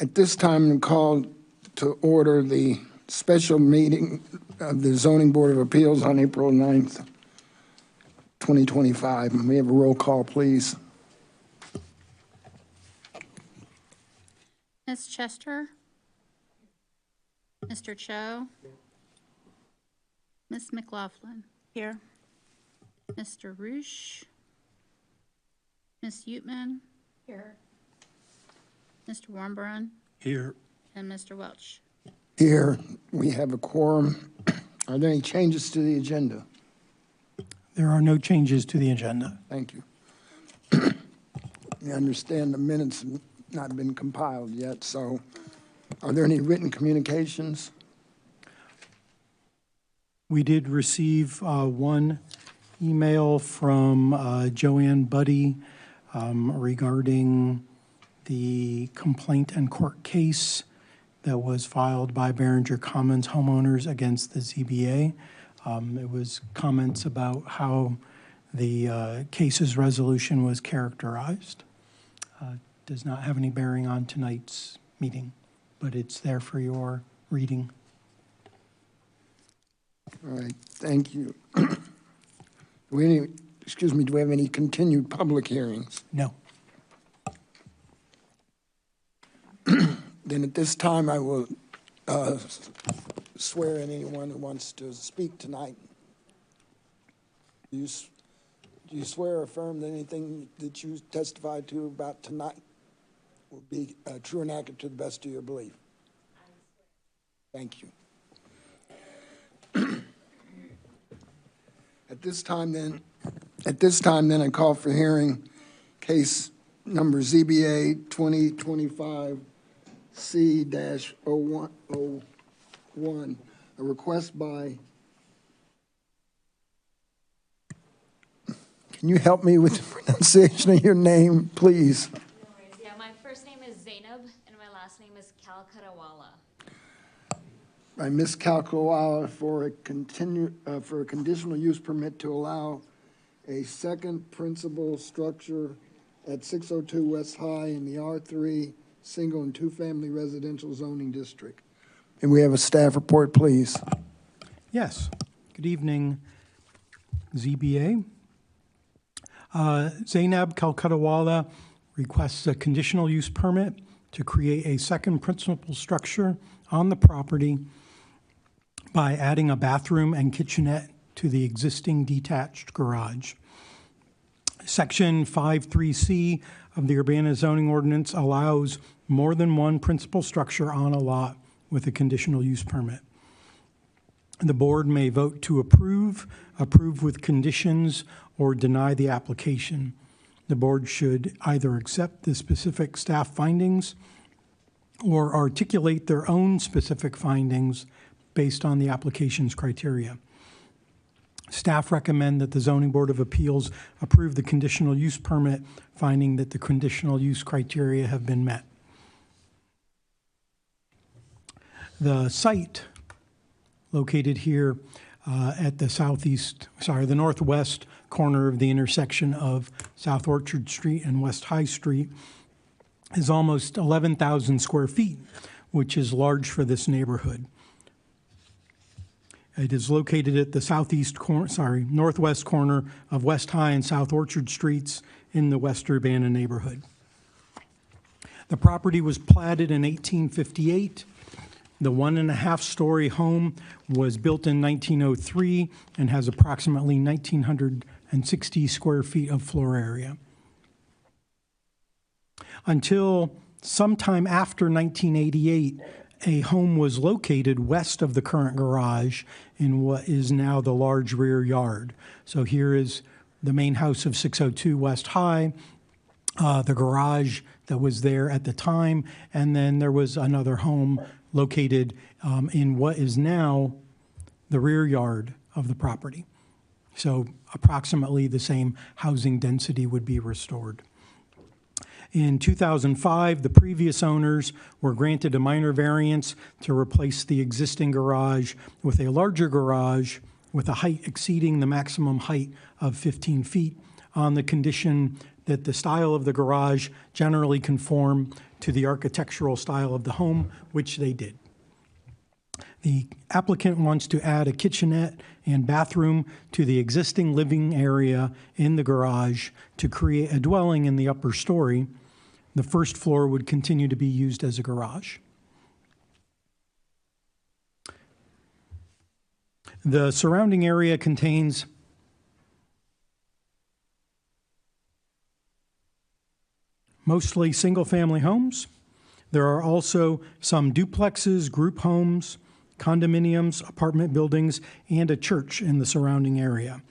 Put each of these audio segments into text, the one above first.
At this time, call to order the special meeting of the Zoning Board of Appeals on April 9th, 2025. May we have a roll call, please? Ms. Chester? Mr. Cho? Ms. McLaughlin? Here. Mr. Roosh? Ms. Utman? Here. Mr. Warmbrun? Here. And Mr. Welch? Here, we have a quorum. Are there any changes to the agenda? There are no changes to the agenda. Thank you. I understand the minutes have not been compiled yet, so are there any written communications? We did receive one email from Joanne Buddy regarding the complaint and court case that was filed by Behringer Commons homeowners against the ZBA. It was comments about how the case's resolution was characterized. Does not have any bearing on tonight's meeting, but it's there for your reading. All right, thank you. Do we have any continued public hearings? No. Then at this time, I will swear in anyone who wants to speak tonight. Do you swear or affirm that anything that you testified to about tonight will be true and accurate to the best of your belief? Thank you. At this time, then, I call for hearing case number ZBA 2025 C-0101, a request by, can you help me with the pronunciation of your name, please? No worries. Yeah, my first name is Zainab, and my last name is Kalkarawala. By Ms. Kalkarawala for a conditional use permit to allow a second principal structure at 602 West High in the R3 single and two-family residential zoning district. And we have a staff report, please. Yes. Good evening, ZBA. Zainab Kalkarawala requests a conditional use permit to create a second principal structure on the property by adding a bathroom and kitchenette to the existing detached garage. Section 53C of the Urbana zoning ordinance allows more than one principal structure on a lot with a conditional use permit. The board may vote to approve with conditions, or deny the application. The board should either accept the specific staff findings or articulate their own specific findings based on the application's criteria. Staff recommend that the Zoning Board of Appeals approve the conditional use permit, finding that the conditional use criteria have been met. The site located here at the northwest corner of the intersection of South Orchard Street and West High Street is almost 11,000 square feet, which is large for this neighborhood. It is located at the northwest corner of West High and South Orchard Streets in the West Urbana neighborhood. The property was platted in 1858. The 1.5-story home was built in 1903 and has approximately 1,960 square feet of floor area. Until sometime after 1988, a home was located west of the current garage in what is now the large rear yard. So here is the main house of 602 West High, the garage that was there at the time, and then there was another home located in what is now the rear yard of the property. So approximately the same housing density would be restored. In 2005, the previous owners were granted a minor variance to replace the existing garage with a larger garage with a height exceeding the maximum height of 15 feet on the condition that the style of the garage generally conform to the architectural style of the home, which they did. The applicant wants to add a kitchenette and bathroom to the existing living area in the garage to create a dwelling in the upper story. The first floor would continue to be used as a garage. The surrounding area contains mostly single-family homes. There are also some duplexes, group homes, condominiums, apartment buildings, and a church in the surrounding area.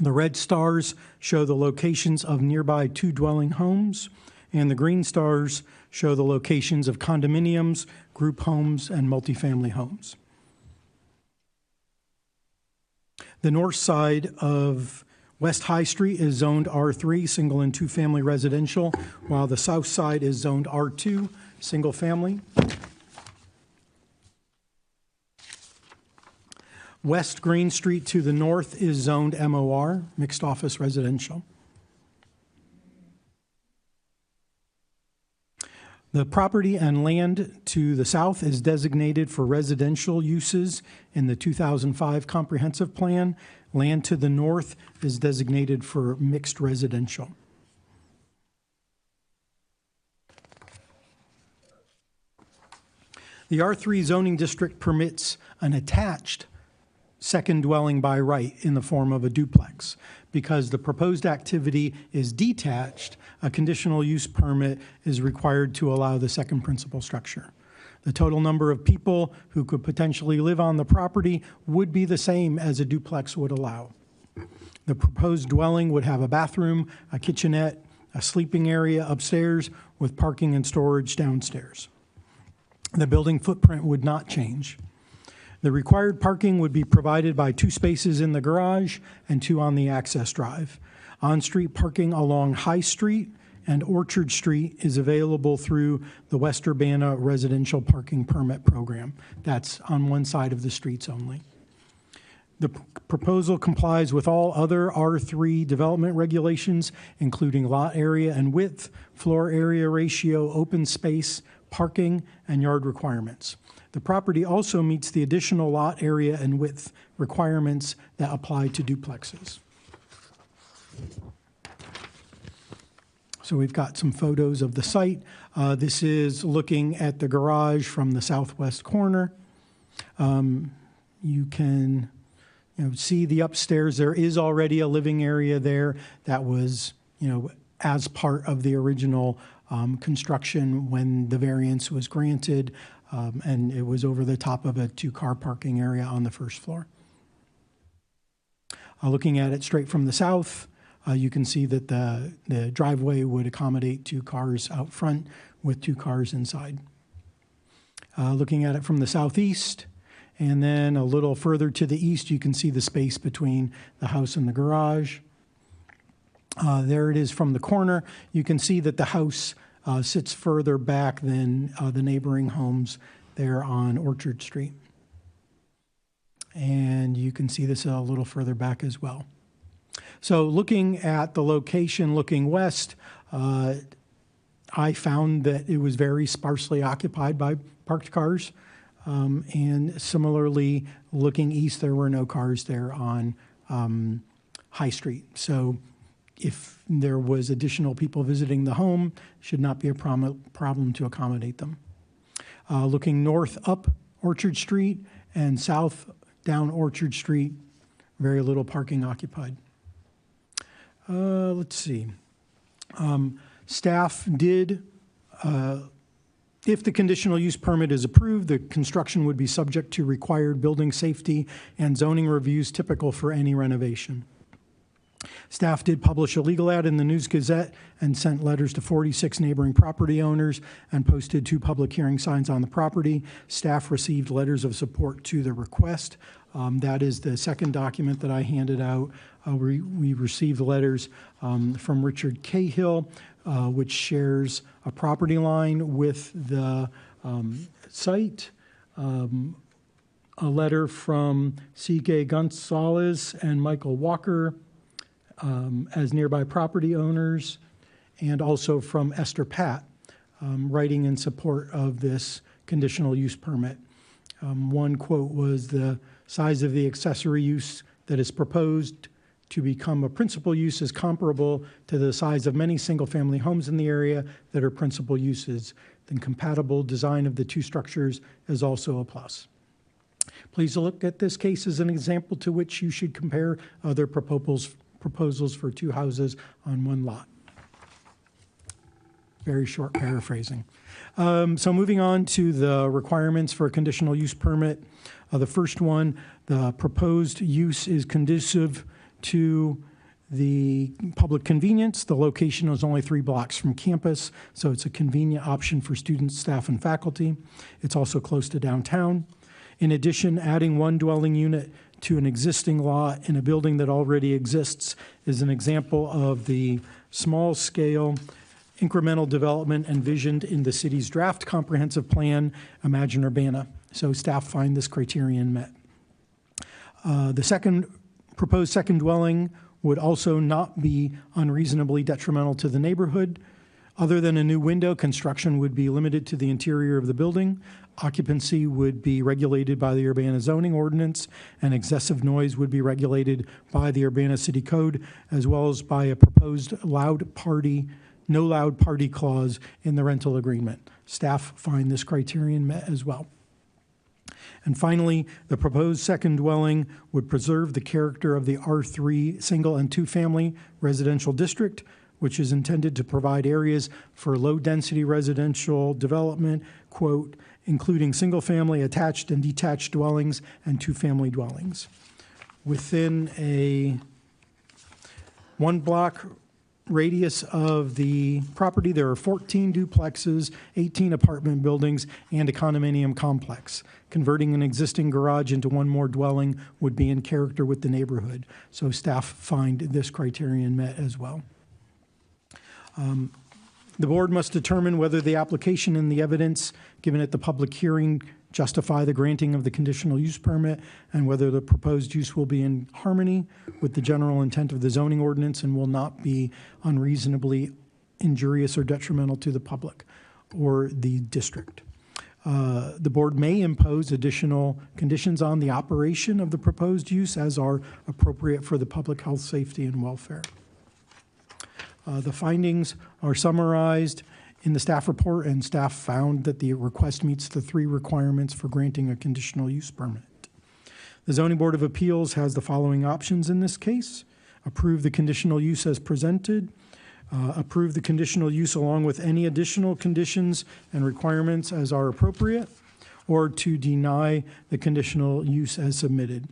The red stars show the locations of nearby two-dwelling homes, and the green stars show the locations of condominiums, group homes, and multifamily homes. The north side of West High Street is zoned R3, single and two-family residential, while the south side is zoned R2, single family. West Green Street to the north is zoned MOR, mixed office residential. The property and land to the south is designated for residential uses in the 2005 comprehensive plan. Land to the north is designated for mixed residential. The R3 zoning district permits an attached second dwelling by right in the form of a duplex. Because the proposed activity is detached, a conditional use permit is required to allow the second principal structure. The total number of people who could potentially live on the property would be the same as a duplex would allow. The proposed dwelling would have a bathroom, a kitchenette, a sleeping area upstairs with parking and storage downstairs. The building footprint would not change. The required parking would be provided by 2 spaces in the garage and 2 on the access drive. On-street parking along High Street and Orchard Street is available through the West Urbana Residential Parking Permit Program. That's on one side of the streets only. The proposal complies with all other R3 development regulations, including lot area and width, floor area ratio, open space, parking, and yard requirements. The property also meets the additional lot area and width requirements that apply to duplexes. So we've got some photos of the site. This is looking at the garage from the southwest corner. You can see the upstairs. There is already a living area there that was, as part of the original construction when the variance was granted. And it was over the top of a 2-car parking area on the first floor. Looking at it straight from the south, you can see that the driveway would accommodate 2 cars out front with 2 cars inside. Looking at it from the southeast, and then a little further to the east, you can see the space between the house and the garage. There it is from the corner. You can see that the house sits further back than the neighboring homes there on Orchard Street. And you can see this a little further back as well. So looking at the location, looking west, I found that it was very sparsely occupied by parked cars. And similarly, looking east, there were no cars there on High Street. So if there was additional people visiting the home, should not be a problem to accommodate them. Looking north up Orchard Street and south down Orchard Street, very little parking occupied. Let's see. Staff did, if the conditional use permit is approved, the construction would be subject to required building safety and zoning reviews typical for any renovation. Staff did publish a legal ad in the News Gazette and sent letters to 46 neighboring property owners and posted 2 public hearing signs on the property. Staff received letters of support to the request. That is the second document that I handed out. We received letters from Richard Cahill, which shares a property line with the site. A letter from C.K. Gonzalez and Michael Walker, as nearby property owners, and also from Esther Pat, writing in support of this conditional use permit. One quote was, "The size of the accessory use that is proposed to become a principal use is comparable to the size of many single-family homes in the area that are principal uses. The compatible design of the two structures is also a plus. Please look at this case as an example to which you should compare other proposals for two houses on one lot." Very short paraphrasing. So moving on to the requirements for a conditional use permit. The first one, the proposed use is conducive to the public convenience. The location is only 3 blocks from campus, so it's a convenient option for students, staff, and faculty. It's also close to downtown. In addition, adding one dwelling unit to an existing lot in a building that already exists is an example of the small-scale incremental development envisioned in the city's draft comprehensive plan, Imagine Urbana. So staff find this criterion met. The proposed second dwelling would also not be unreasonably detrimental to the neighborhood. Other than a new window, construction would be limited to the interior of the building. Occupancy would be regulated by the Urbana zoning ordinance, and excessive noise would be regulated by the Urbana City Code, as well as by a proposed no loud party clause in the rental agreement. Staff find this criterion met as well. And finally, the proposed second dwelling would preserve the character of the R3 single and two-family residential district, which is intended to provide areas for low-density residential development, quote, including single-family attached and detached dwellings and two-family dwellings. Within a 1-block radius of the property, there are 14 duplexes, 18 apartment buildings, and a condominium complex. Converting an existing garage into one more dwelling would be in character with the neighborhood. So staff find this criterion met as well. The board must determine whether the application and the evidence given at the public hearing justify the granting of the conditional use permit, and whether the proposed use will be in harmony with the general intent of the zoning ordinance and will not be unreasonably injurious or detrimental to the public or the district. The board may impose additional conditions on the operation of the proposed use as are appropriate for the public health, safety, and welfare. The findings are summarized in the staff report, and staff found that the request meets the 3 requirements for granting a conditional use permit. The Zoning Board of Appeals has the following options in this case: approve the conditional use as presented, approve the conditional use along with any additional conditions and requirements as are appropriate, or to deny the conditional use as submitted.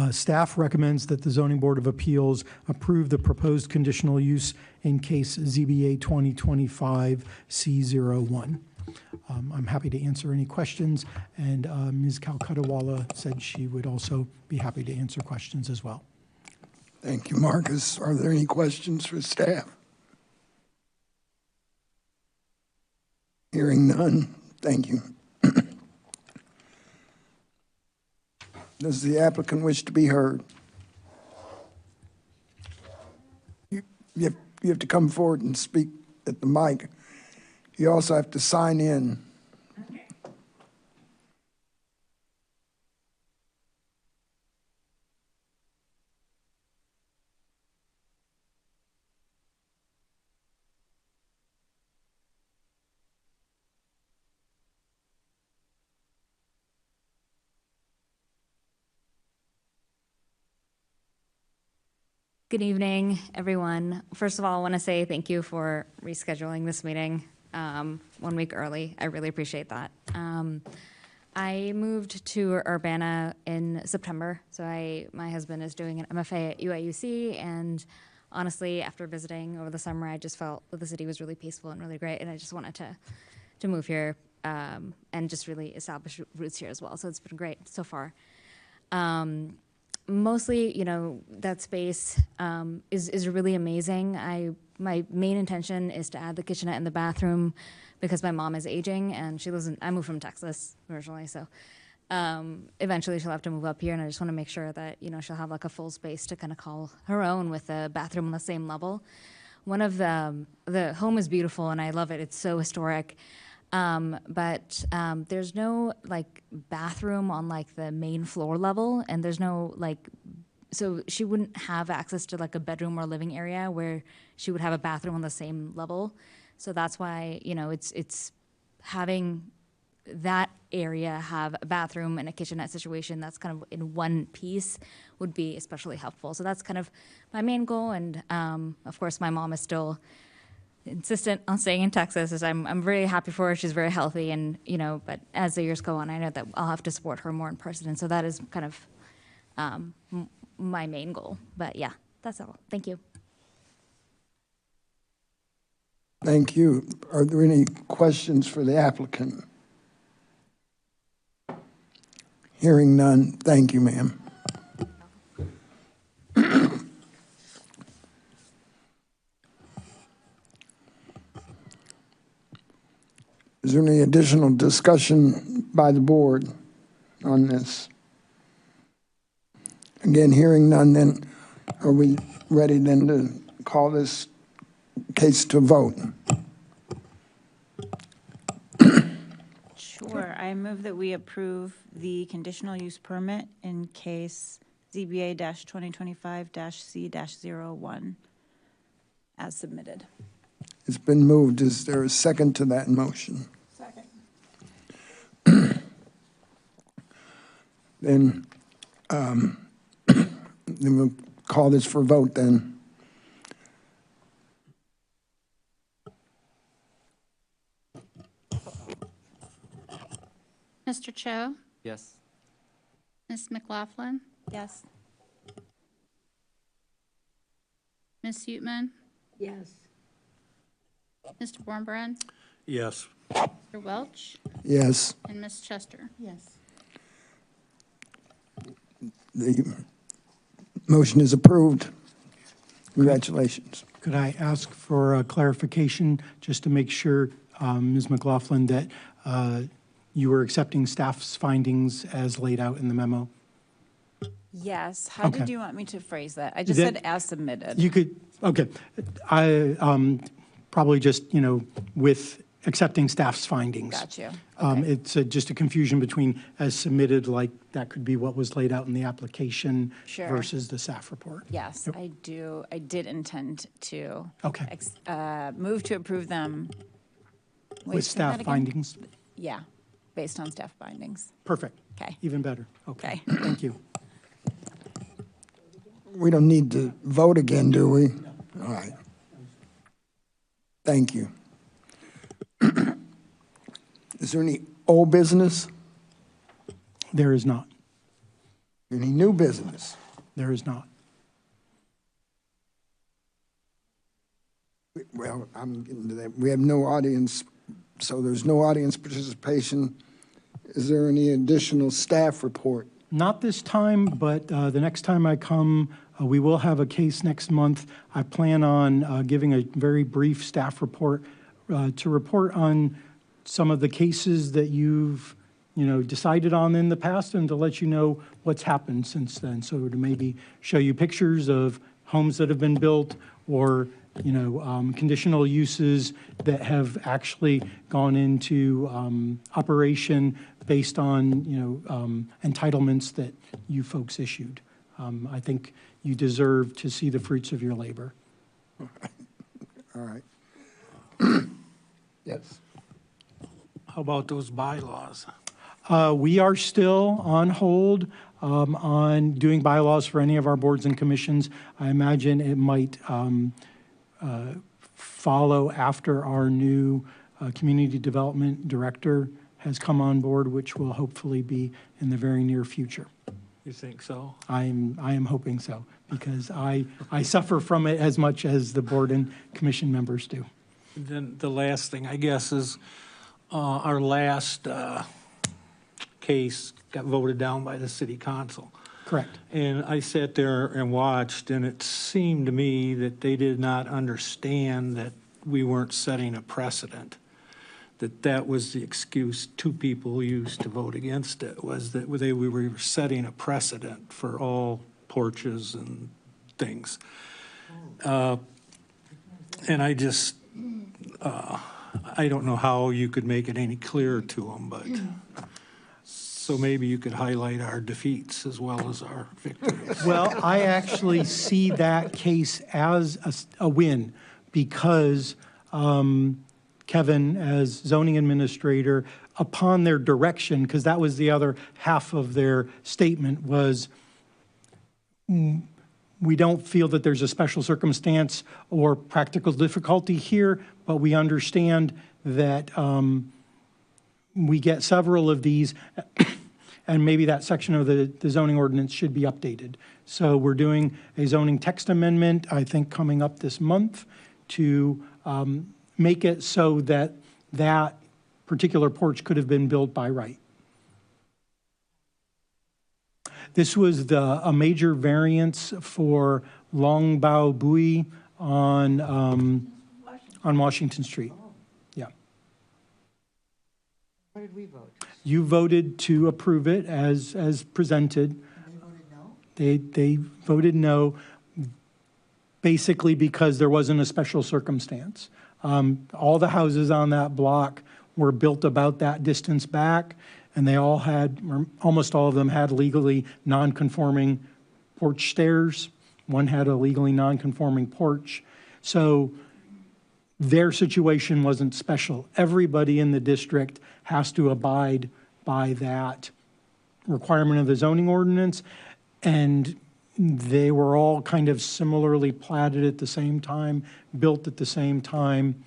Staff recommends that the Zoning Board of Appeals approve the proposed conditional use in case ZBA 2025-C01. I'm happy to answer any questions, and Ms. Calcutta-Walla said she would also be happy to answer questions as well. Thank you, Marcus. Are there any questions for staff? Hearing none, thank you. Does the applicant wish to be heard? You have to come forward and speak at the mic. You also have to sign in. Okay. Good evening, everyone. First of all, I want to say thank you for rescheduling this meeting 1 week early. I really appreciate that. I moved to Urbana in September, so my husband is doing an MFA at UIUC, and honestly, after visiting over the summer, I just felt that the city was really peaceful and really great, and I just wanted to move here and just really establish roots here as well. So it's been great so far. Mostly, that space is really amazing. My main intention is to add the kitchenette and the bathroom because my mom is aging and I moved from Texas originally, so Eventually she'll have to move up here, and I just want to make sure that, you know, she'll have like a full space to kind of call her own with a bathroom on the same level. One of the home is beautiful and I love it. It's so historic. But there's no like bathroom on like the main floor level, and there's no like, so she wouldn't have access to like a bedroom or living area where she would have a bathroom on the same level. So that's why, you know, it's having that area have a bathroom and a kitchenette situation that's kind of in one piece would be especially helpful. So that's kind of my main goal. And of course, my mom is still insistent on staying in Texas. As I'm very happy for her. She's very healthy, and you know. But as the years go on, I know that I'll have to support her more in person. And so that is kind of my main goal. But yeah, that's all. Thank you. Thank you. Are there any questions for the applicant? Hearing none, thank you, ma'am. Is there any additional discussion by the board on this? Again, hearing none, then are we ready then to call this case to vote? Sure. I move that we approve the conditional use permit in case ZBA-2025-C-01 as submitted. It's been moved. Is there a second to that motion? Second. Then we'll call this for vote then. Mr. Cho, Yes. Ms. McLaughlin, Yes. Ms. Uteman, Yes. Mr. Warmbrun, Yes. Mr. Welch, Yes, and Ms. Chester. Yes. the motion is approved. Congratulations. Could I ask for a clarification, just to make sure, Ms. McLaughlin, that you were accepting staff's findings as laid out in the memo? Yes. How did Okay. you want me to phrase that? I just That- said as submitted. You could, okay. I probably just, you know, with accepting staff's findings. Got you. Okay. It's just a confusion between as submitted, like that could be what was laid out in the application Sure. versus the staff report. Yes, Yep. I do. I did intend to. Okay. Move to approve them. Wait, With say that staff again? findings? Yeah, based on staff findings. Perfect. Okay. Even better. Okay. Okay. Thank you. We don't need to vote again, do we? All right. Thank you. Is there any old business? There is not. Any new business? There is not. Well, I'm getting to that. We have no audience, so there's no audience participation. Is there any additional staff report? Not this time, but the next time I come, we will have a case next month. I plan on giving a very brief staff report to report on some of the cases that you've, you know, decided on in the past, and to let you know what's happened since then. So to maybe show you pictures of homes that have been built, or, you know, conditional uses that have actually gone into operation based on, you know, entitlements that you folks issued. I think you deserve to see the fruits of your labor. All right. Yes. How about those bylaws? We are still on hold on doing bylaws for any of our boards and commissions. I imagine it might follow after our new community development director has come on board, which will hopefully be in the very near future. You think so? I am hoping so, because I suffer from it as much as the board and commission members do. Then the last thing, I guess, is our last case got voted down by the city council. Correct. And I sat there and watched, and it seemed to me that they did not understand that we weren't setting a precedent, that was the excuse two people used to vote against it, was that we were setting a precedent for all porches and things. And I just, I don't know how you could make it any clearer to them, but, so maybe you could highlight our defeats as well as our victories. Well, I actually see that case as a win because Kevin, as zoning administrator, upon their direction, because that was the other half of their statement, was we don't feel that there's a special circumstance or practical difficulty here, but we understand that we get several of these, and maybe that section of the zoning ordinance should be updated. So we're doing a zoning text amendment, I think, coming up this month to make it so that that particular porch could have been built by right. This was a major variance for Long Bao Bui on Washington Street. Yeah. What did we vote? You voted to approve it as presented. They voted no? They voted no, basically because there wasn't a special circumstance. All the houses on that block were built about that distance back, and they all had, or almost all of them had legally non-conforming porch stairs. One had a legally non-conforming porch. So their situation wasn't special. Everybody in the district has to abide by that requirement of the zoning ordinance, and they were all kind of similarly platted at the same time, built at the same time.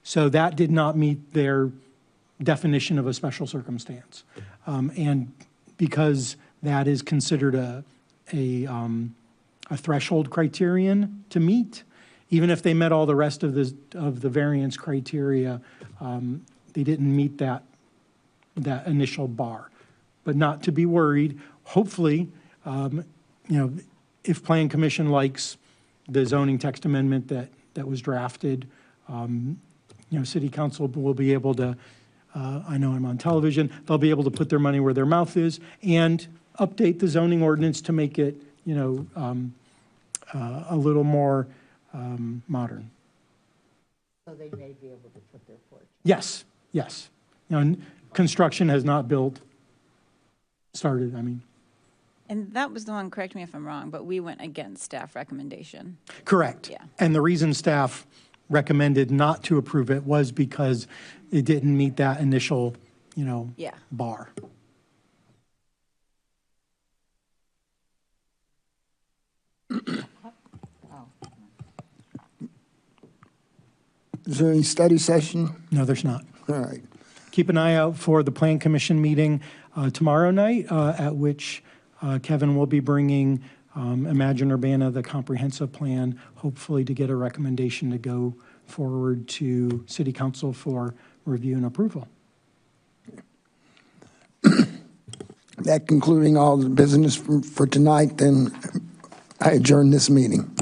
So that did not meet their definition of a special circumstance. And because that is considered a threshold criterion to meet, even if they met all the rest of the variance criteria, they didn't meet that initial bar. But not to be worried. Hopefully, if Plan Commission likes the zoning text amendment that was drafted, City Council will be able to, I know I'm on television, they'll be able to put their money where their mouth is and update the zoning ordinance to make it, a little more modern. So they may be able to put their porch. Yes, yes. Construction has not started, I mean. And that was the one, correct me if I'm wrong, but we went against staff recommendation. Correct. Yeah. And the reason staff recommended not to approve it was because it didn't meet that initial, Yeah. bar. Is there any study session? No, there's not. All right. Keep an eye out for the Plan Commission meeting tomorrow night, at which Kevin will be bringing Imagine Urbana, the comprehensive plan, hopefully to get a recommendation to go forward to City Council for review and approval. That concluding all the business for tonight, then I adjourn this meeting.